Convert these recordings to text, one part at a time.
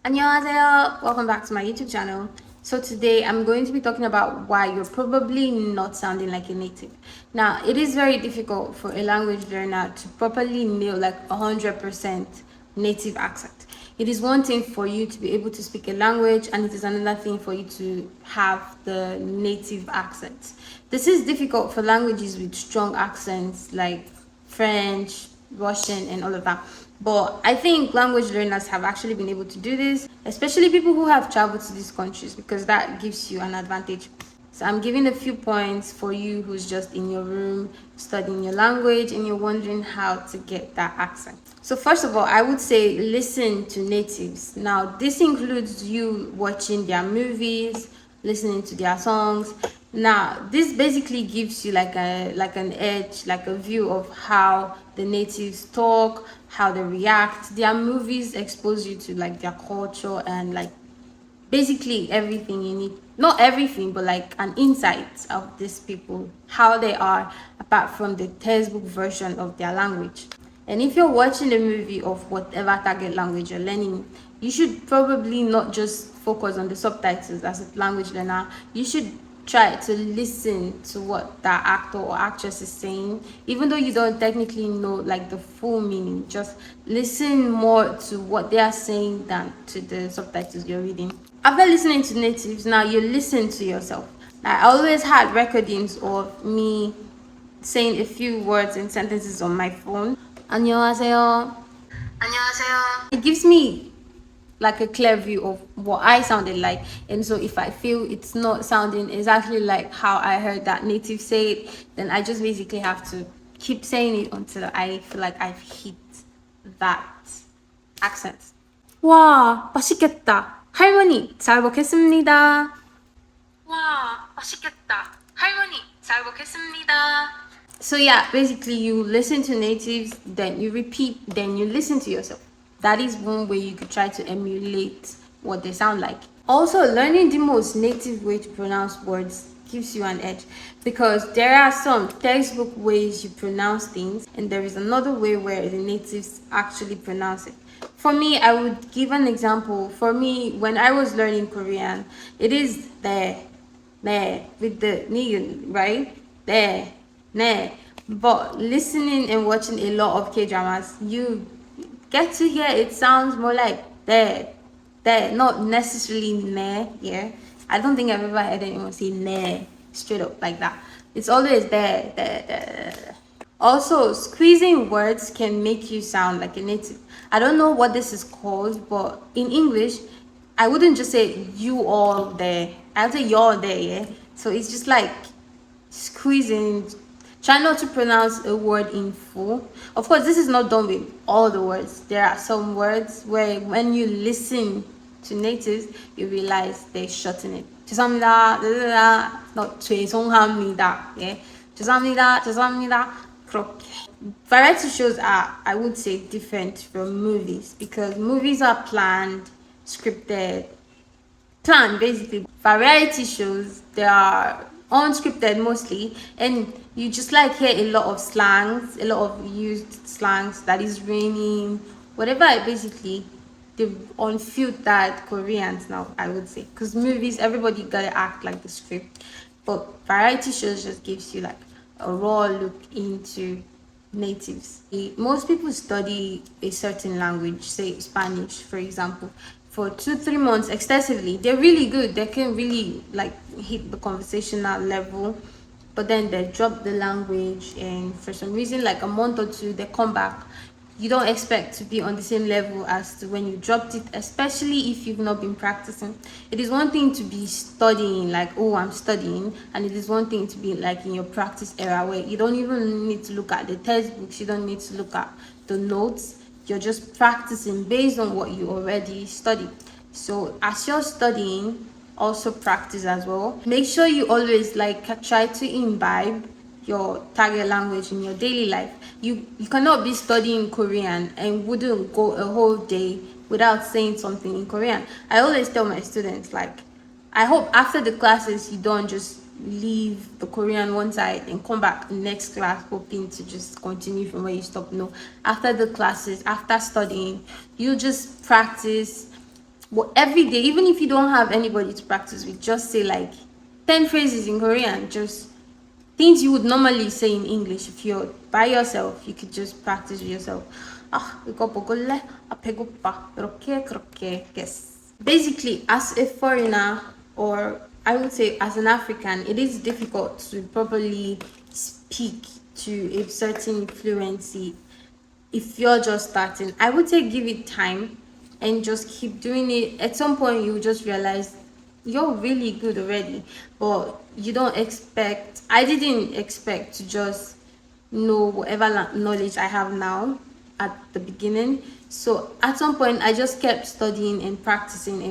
안녕하세요. Welcome back to my YouTube channel. So today I'm going to be talking about why you're probably not sounding like a native. Now, it is very difficult for a language learner to properly nail like 100% native accent. It is one thing for you to be able to speak a language, and it is another thing for you to have the native accent. This is difficult for languages with strong accents like French, Russian, and all of that. But I think language learners have actually been able to do this, especially people who have traveled to these countries, because that gives you an advantage. So I'm giving a few points for you who's just in your room studying your language and you're wondering how to get that accent. So first of all, I would say listen to natives. Now, this includes you watching their movies, listening to their songs. Now, this basically gives you like an edge, like a view of how the natives talk, how they react. Their movies expose you to like their culture and like basically everything you need. Not everything, but like an insight of these people, how they are, apart from the textbook version of their language. And if you're watching a movie of whatever target language you're learning, you should probably not just focus on the subtitles as a language learner. You should try to listen to what that actor or actress is saying, even though you don't technically know like the full meaning. Just listen more to what they are saying than to the subtitles you're reading. After listening to natives, now you listen to yourself. I always had recordings of me saying a few words and sentences on my phone. 안녕하세요. 안녕하세요. It gives me like a clear view of what I sounded like. And so if I feel it's not sounding exactly like how I heard that native say it, then I just basically have to keep saying it until I feel like I've hit that accent. 와, 맛있겠다. 할머니, 잘 먹겠습니다. 와, 맛있겠다. 할머니, 잘 먹겠습니다. So yeah, basically you listen to natives, then you repeat, then you listen to yourself. That is one way you could try to emulate what they sound like. Also, learning the most native way to pronounce words gives you an edge, because there are some textbook ways you pronounce things, and there is another way where the natives actually pronounce it. For me, I would give an example. For me, when I was learning Korean, it is there with the nigun, right? There, ne. But listening and watching a lot of K dramas, you get to hear it sounds more like there, not necessarily ne. Yeah, I don't think I've ever heard anyone say ne straight up like that. It's always there. Also, squeezing words can make you sound like a native. I don't know what this is called, but in English, I wouldn't just say you all there. I'll say you're there, yeah? So it's just like squeezing. Try not to pronounce a word in full. Of course, this is not done with all the words. There are some words where when you listen to natives, you realize they shorten it. 죄송합니다. Not 죄송합니다. Yeah. 죄송합니다. 그렇게. Variety shows are, I would say, different from movies, because movies are planned, scripted, planned basically. Variety shows, they are unscripted mostly, and you just like hear a lot of slangs, a lot of used slangs, that is raining, whatever. Basically, they've unfiltered Koreans now, I would say, because movies, everybody gotta act like the script, but variety shows just gives you like a raw look into natives. Most people study a certain language, say Spanish, for example, for 2-3 months extensively. They're really good. They can really like hit the conversational level, but then they drop the language, and for some reason, like a month or two, they come back. You don't expect to be on the same level as to when you dropped it, especially if you've not been practicing. It is one thing to be studying, like, oh, I'm studying, and it is one thing to be like in your practice era where you don't even need to look at the textbooks, you don't need to look at the notes, you're just practicing based on what you already studied. So as you're studying, also practice as well. Make sure you always like try to imbibe your target language in your daily life. You cannot be studying Korean and wouldn't go a whole day without saying something in Korean. I always tell my students, like, I hope after the classes you don't just leave the Korean one side and come back next class hoping to just continue from where you stopped. No, after the classes, after studying, you just practice But every day, even if you don't have anybody to practice with, just say like 10 phrases in Korean, just things you would normally say in English. If you're by yourself, you could just practice with yourself. 아, 이거 먹을래? 아, 배고파. 이렇게, 그렇게. Yes. Basically, as a foreigner, or I would say as an African, it is difficult to properly speak to a certain fluency if you're just starting. I would say give it time and just keep doing it. At some point, you just realize you're really good already, but you don't expect. I didn't expect to just know whatever knowledge I have now at the beginning. So at some point, I just kept studying and practicing,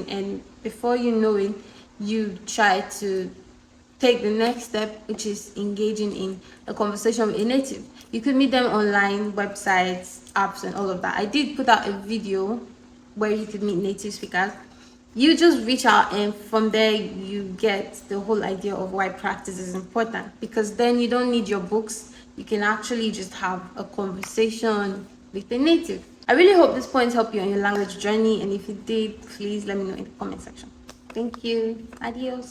and before you know it, you try to take the next step, which is engaging in a conversation with a native. You could meet them online, websites, apps, and all of that. I did put out a video where you could meet native speakers. You just reach out, and from there you get the whole idea of why practice is important, because then you don't need your books. You can actually just have a conversation with a native. I really hope this points help you on your language journey, and if it did, please let me know in the comment section. Thank you. Adios.